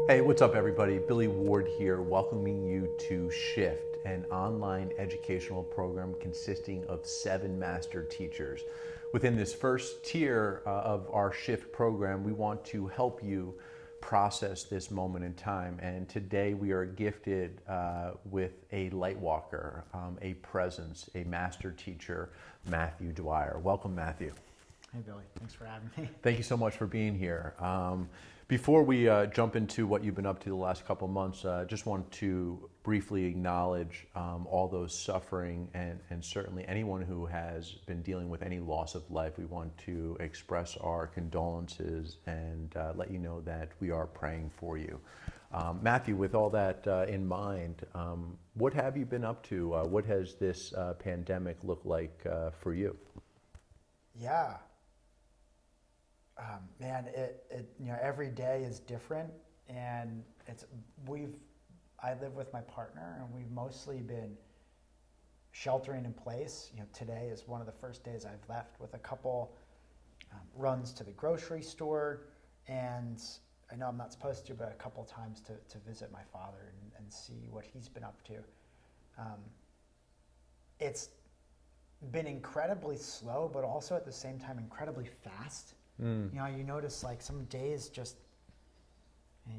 Hey, what's up, everybody? Billy Ward here, welcoming you to Shift, an online educational program consisting of 7 master teachers. Within this first tier of our Shift program, we want to help you process this moment in time. And today we are gifted with a light walker, a presence, a master teacher, Matthew Dwyer. Welcome, Matthew. Hey, Billy. Thanks for having me. Thank you so much for being here. Before we jump into what you've been up to the last couple of months, just want to briefly acknowledge all those suffering and certainly anyone who has been dealing with any loss of life. We want to express our condolences and let you know that we are praying for you. Matthew, with all that in mind, what have you been up to? What has this pandemic looked like for you? Yeah. Man, every day is different, and I live with my partner, and we've mostly been sheltering in place. Today is one of the first days I've left with a couple runs to the grocery store, and I know I'm not supposed to, but a couple times to visit my father and see what he's been up to. It's been incredibly slow, but also at the same time incredibly fast. You notice like some days just,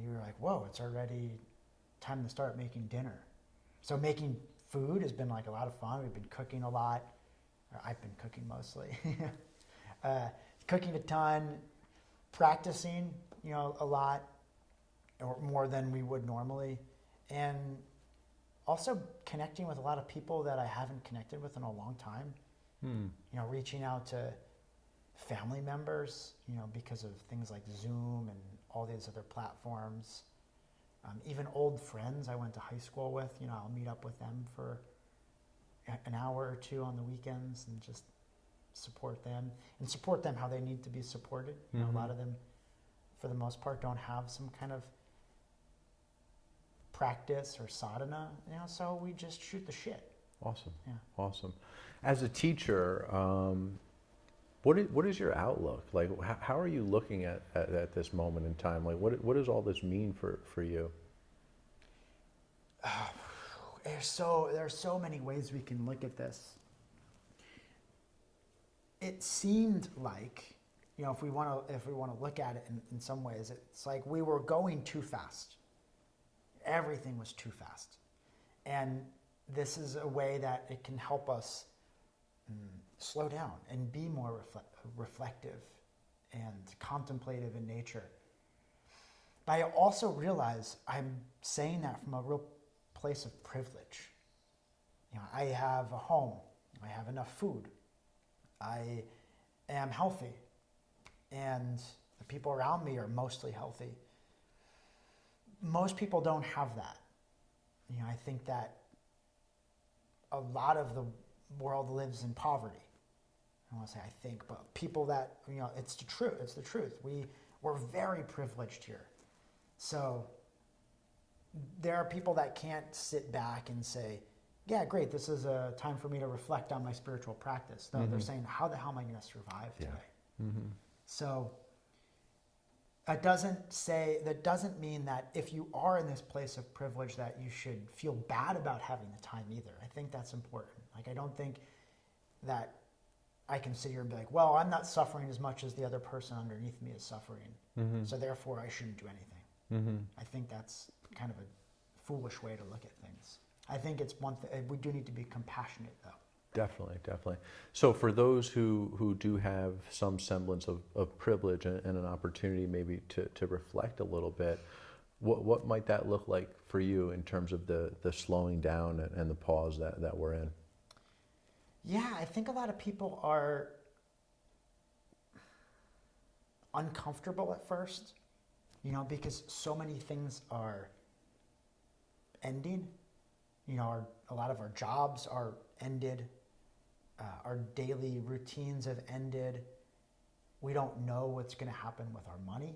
you're like, whoa, it's already time to start making dinner. So making food has been like a lot of fun. We've been cooking a lot. Or I've been cooking mostly. Cooking a ton, practicing, a lot, or more than we would normally. And also connecting with a lot of people that I haven't connected with in a long time. Reaching out to family members, because of things like Zoom and all these other platforms. Even old friends I went to high school with, I'll meet up with them for an hour or two on the weekends and just support them how they need to be supported. A lot of them, for the most part, don't have some kind of practice or sadhana, so we just shoot the shit. Awesome. Yeah. Awesome. As a teacher, what is your outlook? Like, how are you looking at this moment in time? Like, what does all this mean for you? There are so many ways we can look at this. It seemed like, if we want to look at it in some ways, it's like we were going too fast. Everything was too fast, and this is a way that it can help us slow down and be more reflective and contemplative in nature. But I also realize I'm saying that from a real place of privilege. I have a home, I have enough food, I am healthy, and the people around me are mostly healthy. Most people don't have that. I think that a lot of the world lives in poverty. I don't want to say I think, but people that, it's the truth. It's the truth. We're very privileged here. So there are people that can't sit back and say, yeah, great, this is a time for me to reflect on my spiritual practice. No, they're saying, how the hell am I going to survive today? So that doesn't mean that if you are in this place of privilege that you should feel bad about having the time either. I think that's important. Like, I don't think that I can sit here and be like, well, I'm not suffering as much as the other person underneath me is suffering, so therefore I shouldn't do anything. I think that's kind of a foolish way to look at things. I think it's one thing, we do need to be compassionate though. Definitely. So for those who do have some semblance of privilege and an opportunity maybe to reflect a little bit, what might that look like for you in terms of the slowing down and the pause that we're in? Yeah, I think a lot of people are uncomfortable at first, because so many things are ending. A lot of our jobs are ended. Our daily routines have ended. We don't know what's going to happen with our money.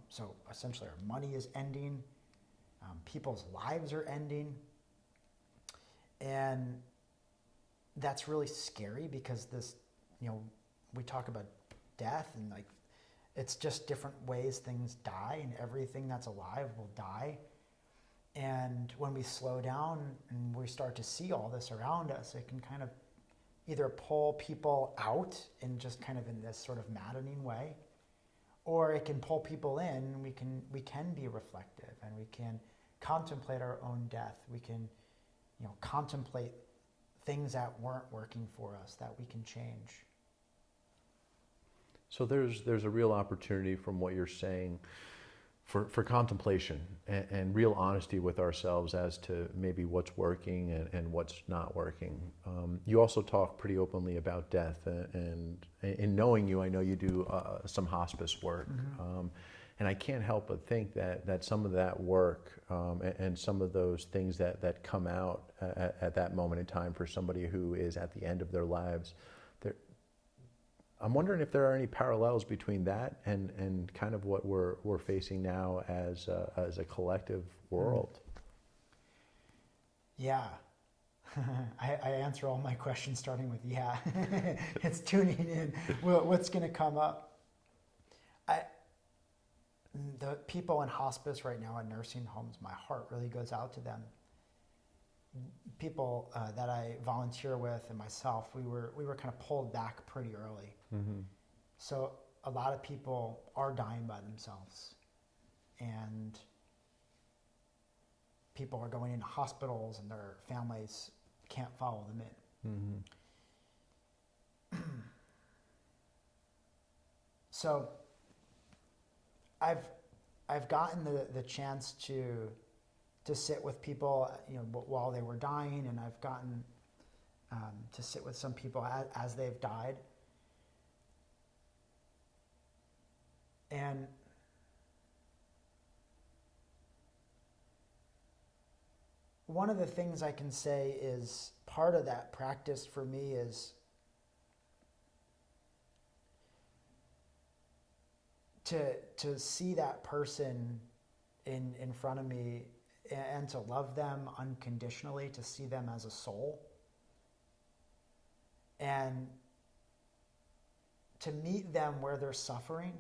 So essentially our money is ending. People's lives are ending. And that's really scary because this, we talk about death and like It's just different ways things die, and everything that's alive will die. And when we slow down and we start to see all this around us, it can kind of either pull people out in just kind of in this sort of maddening way, or it can pull people in, and we can be reflective, and we can contemplate our own death. We can, contemplate things that weren't working for us that we can change. So there's a real opportunity from what you're saying for contemplation and real honesty with ourselves as to maybe what's working and what's not working. You also talk pretty openly about death, and in knowing you, I know you do some hospice work. Mm-hmm. And I can't help but think that some of that work and some of those things that come out at that moment in time for somebody who is at the end of their lives, I'm wondering if there are any parallels between that and kind of what we're facing now as a collective world. Yeah. I answer all my questions starting with yeah. It's tuning in. What's going to come up? The people in hospice right now in nursing homes, my heart really goes out to them. People that I volunteer with and myself, we were kind of pulled back pretty early. Mm-hmm. So a lot of people are dying by themselves, and people are going into hospitals and their families can't follow them in. Mm-hmm. So I've gotten the chance to sit with people, while they were dying, and I've gotten to sit with some people as they've died. And one of the things I can say is part of that practice for me is to see that person in front of me and to love them unconditionally, to see them as a soul, and to meet them where they're suffering.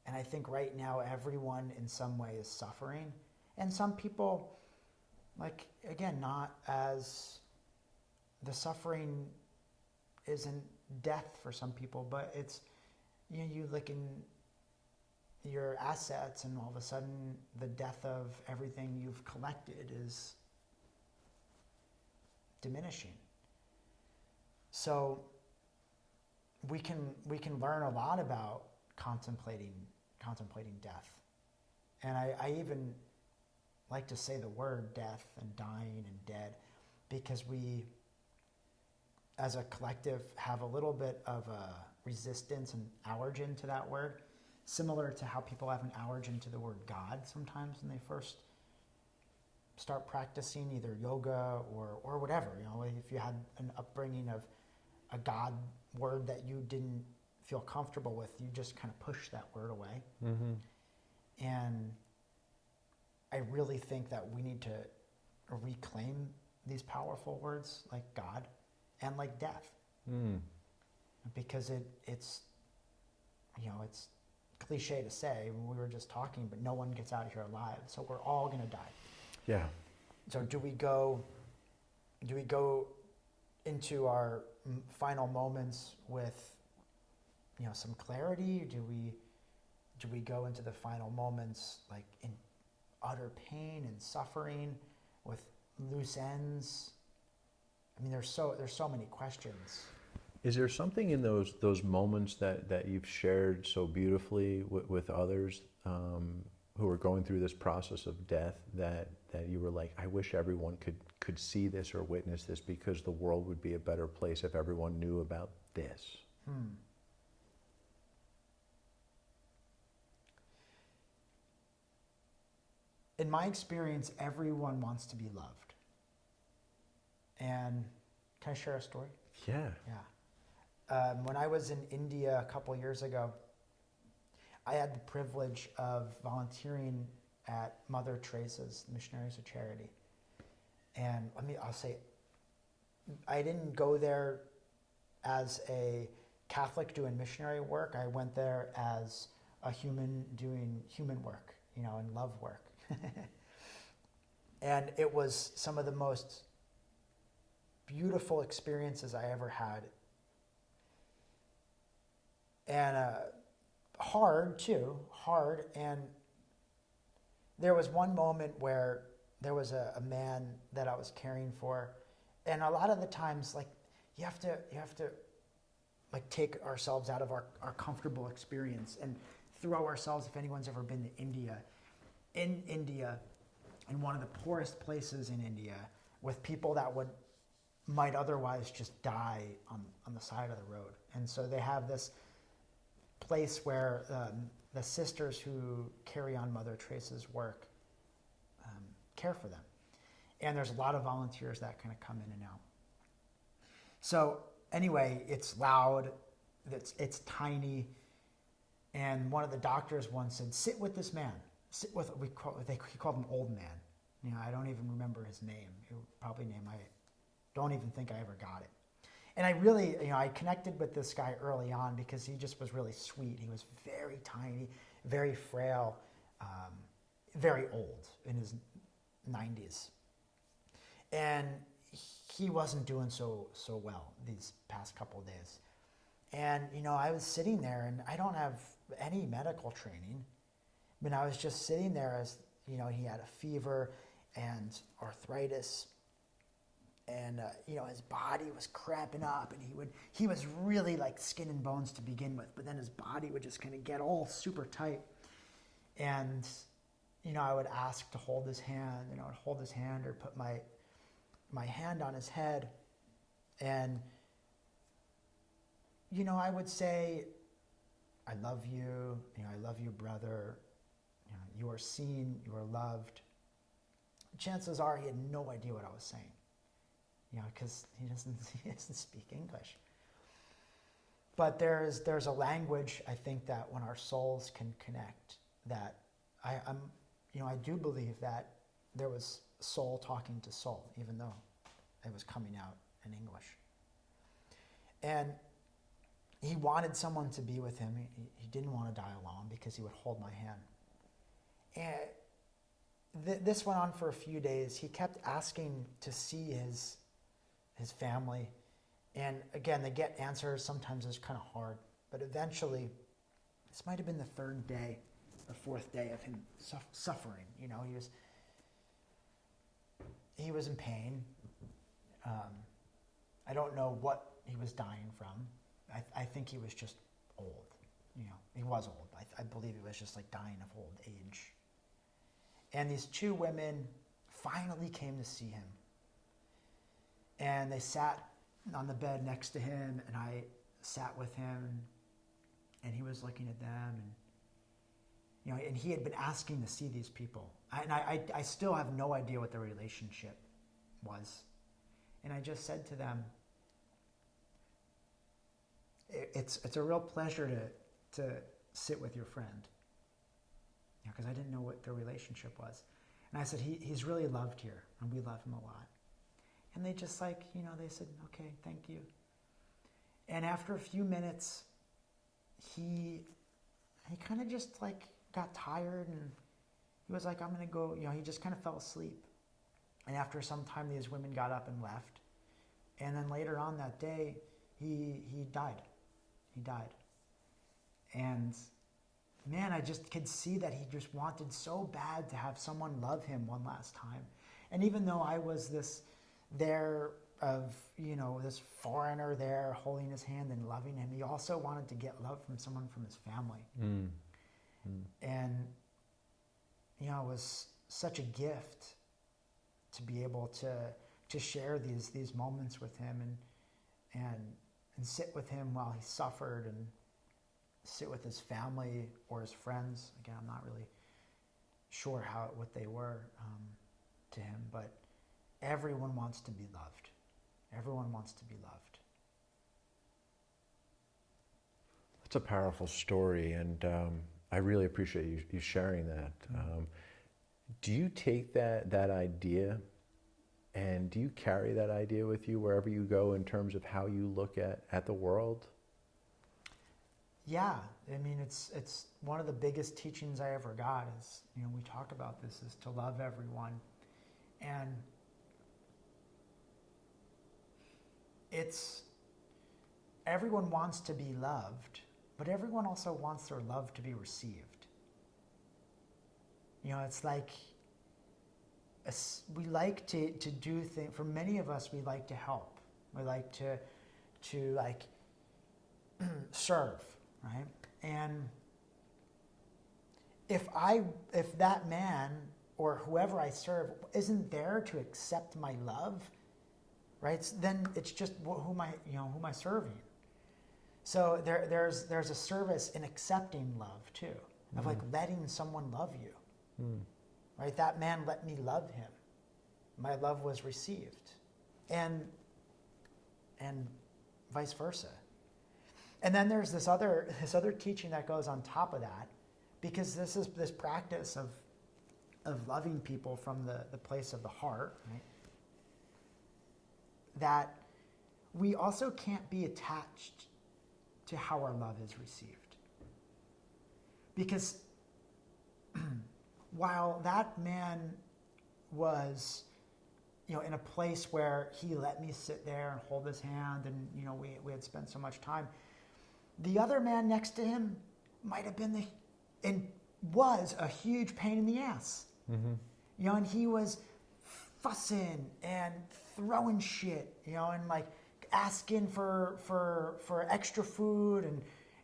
And I think right now everyone in some way is suffering, and some people, not as the suffering isn't death for some people, but it's you look in your assets, and all of a sudden the death of everything you've collected is diminishing. So we can learn a lot about contemplating death. And I even like to say the word death and dying and dead, because we as a collective have a little bit of a resistance and allergen to that word, similar to how people have an allergen to the word God sometimes when they first start practicing either yoga or whatever. If you had an upbringing of a God word that you didn't feel comfortable with, you just kind of push that word away. Mm-hmm. And I really think that we need to reclaim these powerful words like God and like death. Because it's cliche to say, when we were just talking, but no one gets out of here alive. So we're all going to die. Yeah. So do we go into our final moments with some clarity? Do we go into the final moments like in utter pain and suffering with loose ends? I mean, there's so many questions. Is there something in those moments that you've shared so beautifully with others who are going through this process of death that you were like, I wish everyone could see this or witness this, because the world would be a better place if everyone knew about this? In my experience, everyone wants to be loved. And can I share a story? Yeah. Yeah. When I was in India a couple years ago, I had the privilege of volunteering at Mother Teresa's Missionaries of Charity. And I'll say, I didn't go there as a Catholic doing missionary work. I went there as a human doing human work, you know, and love work. And it was some of the most beautiful experiences I ever had. And hard too, hard. And there was one moment where there was a man that I was caring for. And a lot of the times, like, you have to like take ourselves out of our comfortable experience and throw ourselves, if anyone's ever been to India, in one of the poorest places in India, with people that might otherwise just die on the side of the road. And so they have this place where the sisters who carry on Mother Teresa's work care for them. And there's a lot of volunteers that kind of come in and out. So anyway, it's loud, it's tiny, and one of the doctors once said, sit with this man. Sit with, he called him Old Man. You know, I don't even remember his name. It was probably a name I don't even think I ever got it. And I really, you know, I connected with this guy early on because he just was really sweet. He was very tiny, very frail, very old, in his 90s. And he wasn't doing so well these past couple of days. And, you know, I was sitting there, and I don't have any medical training. I mean, I was just sitting there as, you know, he had a fever and arthritis. And, you know, his body was cramping up, and he was really like skin and bones to begin with, but then his body would just kind of get all super tight. And, you know, I would ask to hold his hand, and I would hold his hand or put my hand on his head. And, you know, I would say, I love you, you know, I love you, brother. You know, you are seen, you are loved. Chances are he had no idea what I was saying. You know, because he doesn't speak English. But there's a language, I think, that when our souls can connect, that I'm, you know, I do believe that there was soul talking to soul, even though it was coming out in English. And he wanted someone to be with him. He didn't want to die alone because he would hold my hand. And this went on for a few days. He kept asking to see his family. And again, they get answers. Sometimes it's kind of hard. But eventually, this might have been the third day or fourth day of him suffering. You know, he was in pain. I don't know what he was dying from. I think he was just old. You know, he was old. I believe he was just like dying of old age. And these two women finally came to see him. And they sat on the bed next to him, and I sat with him, and he was looking at them, and, you know, and he had been asking to see these people. And I still have no idea what their relationship was. And I just said to them, it's a real pleasure to sit with your friend. You know, because I didn't know what their relationship was. And I said, he's really loved here, and we love him a lot. And they just like, you know, they said, okay, thank you. And after a few minutes, he kind of just like got tired, and he was like, I'm going to go, you know, he just kind of fell asleep. And after some time, these women got up and left. And then later on that day, he died. He died. And man, I just could see that he just wanted so bad to have someone love him one last time. And even though I was this foreigner there holding his hand and loving him, he also wanted to get love from someone from his family. And, you know, it was such a gift to be able to share these moments with him and sit with him while he suffered, and sit with his family or his friends. Again, I'm not really sure what they were to him, but everyone wants to be loved. Everyone wants to be loved. It's a powerful story, and I really appreciate you sharing that. Do you take that idea, and do you carry that idea with you wherever you go in terms of how you look at the world? yeah, I mean, it's one of the biggest teachings I ever got is, we talk about this, is to love everyone. And everyone wants to be loved, but everyone also wants their love to be received. It's like we like to do things. For many of us, we like to help. We like to like serve, right? And if that man or whoever I serve isn't there to accept my love, right? Then it's just who am I serving? So there's a service in accepting love too, of like letting someone love you, right? That man let me love him. My love was received, and vice versa. And then there's this other teaching that goes on top of that, because this is this practice of loving people from the place of the heart, right? That we also can't be attached to how our love is received. Because while that man was, in a place where he let me sit there and hold his hand, and, we had spent so much time, the other man next to him might have been and was a huge pain in the ass. Mm-hmm. And he was fussing and throwing shit, and like asking for extra food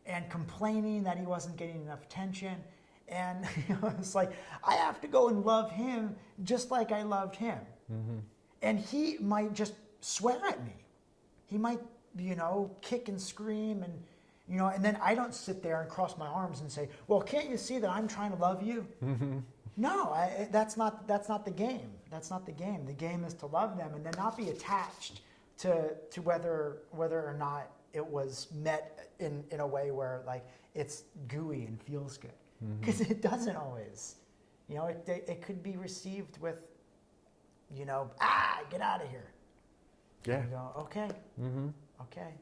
and complaining that he wasn't getting enough attention. And it's like, I have to go and love him just like I loved him. Mm-hmm. And he might just swear at me. He might, kick and scream, and and then I don't sit there and cross my arms and say, well, can't you see that I'm trying to love you? Mm-hmm. No, that's not the game. That's not the game. The game is to love them and then not be attached to whether or not it was met in a way where like it's gooey and feels good. Because it doesn't always. It could be received with, get out of here. Yeah. And you go, okay. Mm-hmm. Okay.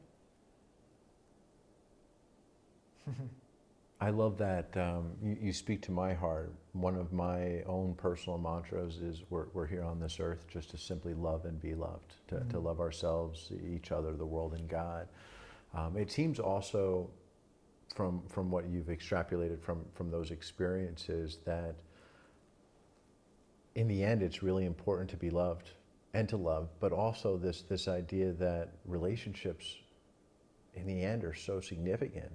I love that you speak to my heart. One of my own personal mantras is we're here on this earth just to simply love and be loved, to love ourselves, each other, the world, and God. It seems also from what you've extrapolated from those experiences that in the end it's really important to be loved and to love, but also this idea that relationships in the end are so significant.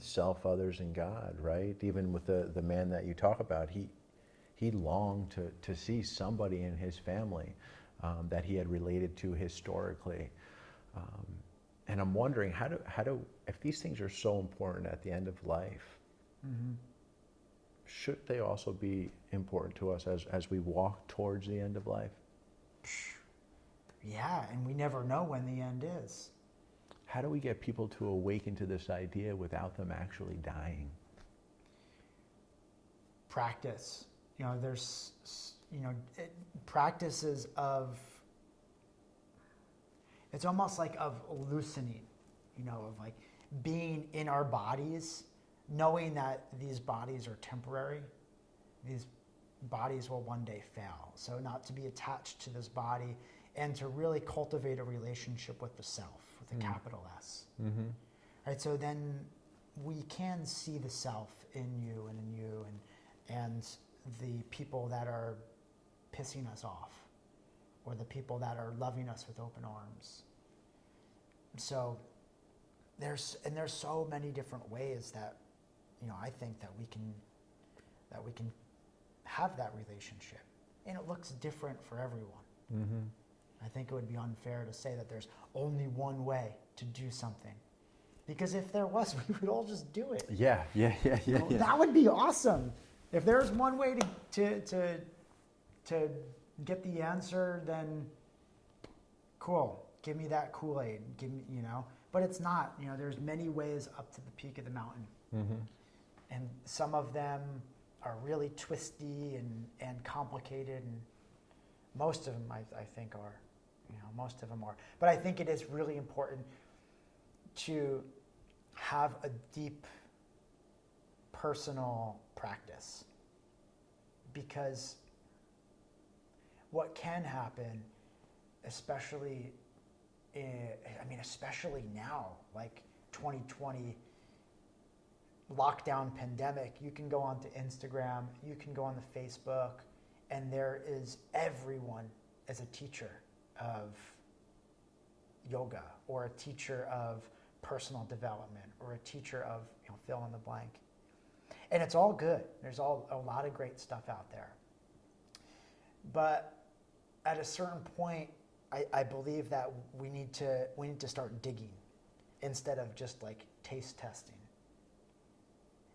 Self, others, and God, right? Even with the man that you talk about, he longed to see somebody in his family that he had related to historically. And I'm wondering, how do if these things are so important at the end of life, should they also be important to us as we walk towards the end of life? Yeah, and we never know when the end is. How do we get people to awaken to this idea without them actually dying? Practice. There's, practices of, it's almost like of loosening, of like being in our bodies, knowing that these bodies are temporary. These bodies will one day fail. So not to be attached to this body and to really cultivate a relationship with the self. The capital S. Mm-hmm. Right, so then we can see the self in you and the people that are pissing us off, or the people that are loving us with open arms. So there's so many different ways that I think that we can have that relationship, and it looks different for everyone. Mm-hmm. I think it would be unfair to say that there's only one way to do something. Because if there was, we would all just do it. Yeah. That would be awesome. If there's one way to get the answer, then cool. Give me that Kool-Aid. Give me, But it's not. There's many ways up to the peak of the mountain. Mm-hmm. And some of them are really twisty and complicated, and most of them I think are. Most of them are. But I think it is really important to have a deep personal practice. Because what can happen, especially especially now, like 2020 lockdown pandemic, you can go onto Instagram, you can go on the Facebook, and there is everyone as a teacher of yoga or a teacher of personal development or a teacher of fill in the blank. And it's all good. There's a lot of great stuff out there. But at a certain point, I believe that we need to start digging instead of just like taste testing.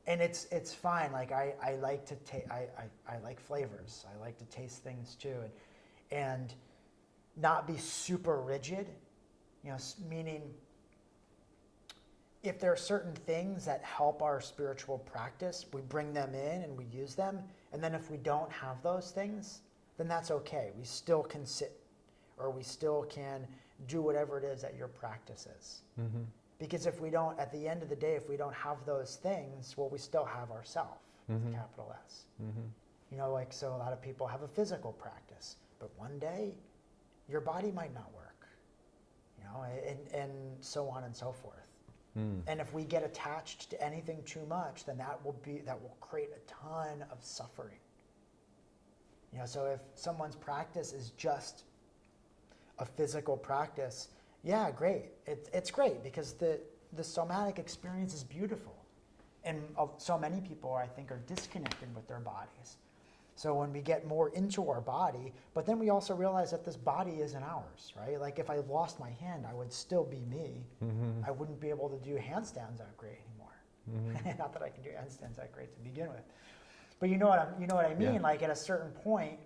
And it's fine. Like I like to I like flavors. I like to taste things too, and not be super rigid. Meaning if there are certain things that help our spiritual practice, we bring them in and we use them. And then if we don't have those things, then that's okay. We still can sit, or we still can do whatever it is that your practice is. Mm-hmm. Because if we don't, at the end of the day, if we don't have those things, well, we still have ourself, with capital S. Mm-hmm. So a lot of people have a physical practice, but one day your body might not work, and so on and so forth. And if we get attached to anything too much, then that will create a ton of suffering. So if someone's practice is just a physical practice, yeah, great. It's great because the somatic experience is beautiful. And so many people, I think, are disconnected with their bodies. So when we get more into our body, but then we also realize that this body isn't ours, right? Like if I lost my hand, I would still be me. Mm-hmm. I wouldn't be able to do handstands that great anymore. Mm-hmm. Not that I can do handstands that great to begin with. But you know what I mean? Yeah. Like at a certain point,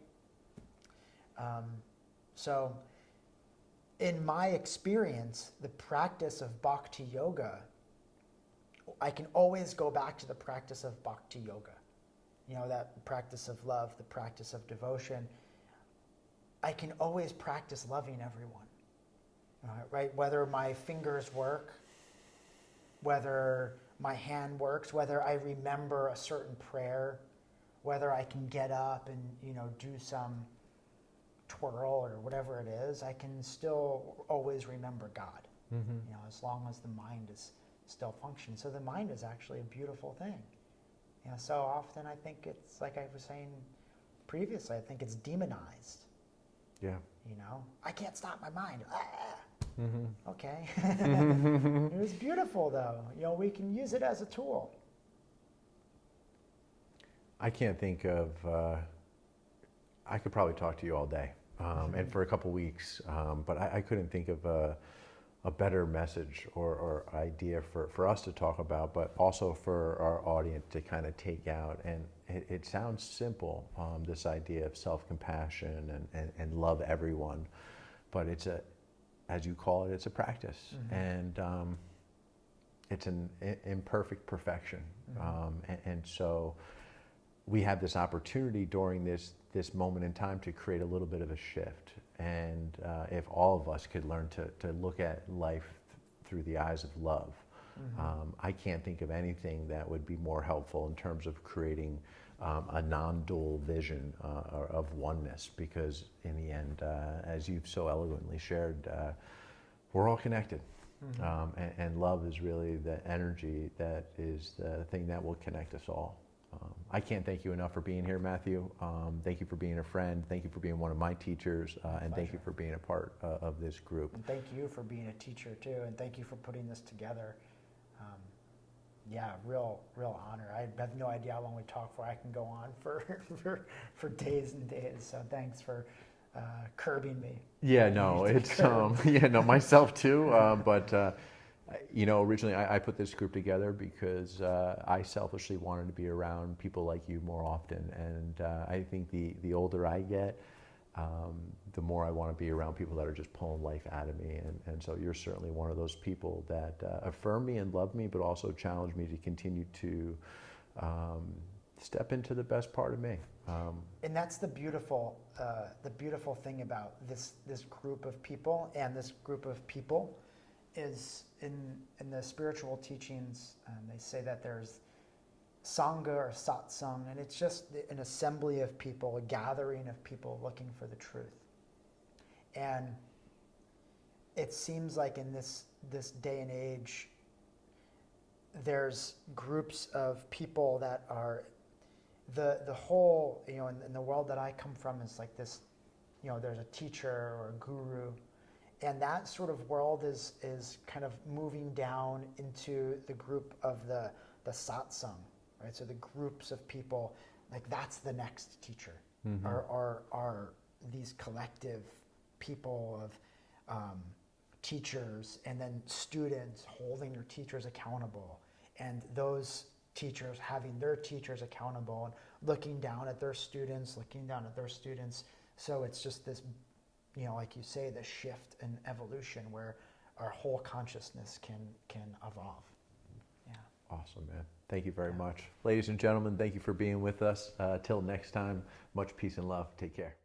so in my experience, the practice of bhakti yoga, I can always go back to the practice of bhakti yoga. That practice of love, the practice of devotion. I can always practice loving everyone, right? Whether my fingers work, whether my hand works, whether I remember a certain prayer, whether I can get up and, do some twirl or whatever it is, I can still always remember God, as long as the mind is still functioning. So the mind is actually a beautiful thing. So often I think it's, like I was saying previously, I think it's demonized. Yeah. I can't stop my mind. Mm-hmm. Okay. It was beautiful though. We can use it as a tool. I can't think of, I could probably talk to you all day and for a couple weeks, but I couldn't think of a better message or idea for us to talk about, but also for our audience to kind of take out. And it sounds simple, this idea of self-compassion and love everyone, but it's as you call it, it's a practice. And it's an imperfect perfection. And so we have this opportunity during this moment in time to create a little bit of a shift. And if all of us could learn to look at life through the eyes of love, I can't think of anything that would be more helpful in terms of creating a non-dual vision of oneness, because in the end, as you've so eloquently shared, we're all connected. And love is really the energy that is the thing that will connect us all. I can't thank you enough for being here, Matthew. Thank you for being a friend. Thank you for being one of my teachers. And thank you for being a part of this group. And thank you for being a teacher too. And thank you for putting this together. Real honor. I have no idea how long we talk for. I can go on for days and days. So thanks for curbing me. Yeah, no, it's myself too. But originally I put this group together because I selfishly wanted to be around people like you more often. And I think the older I get, the more I want to be around people that are just pulling life out of me. And so you're certainly one of those people that affirm me and love me, but also challenge me to continue to step into the best part of me. And that's the beautiful thing about this group of people and this group of people is in the spiritual teachings, they say that there's sangha or satsang, and it's just an assembly of people, a gathering of people looking for the truth. And it seems like in this day and age, there's groups of people that are the whole, in the world that I come from is like this, there's a teacher or a guru, and that sort of world is kind of moving down into the group of the satsang, right? So the groups of people, like that's the next teacher, are these collective people of teachers, and then students holding their teachers accountable, and those teachers having their teachers accountable and looking down at their students, So it's just this, like you say, the shift and evolution where our whole consciousness can evolve. Yeah. Awesome, man. Thank you very much. Ladies and gentlemen, thank you for being with us. Till next time, much peace and love. Take care.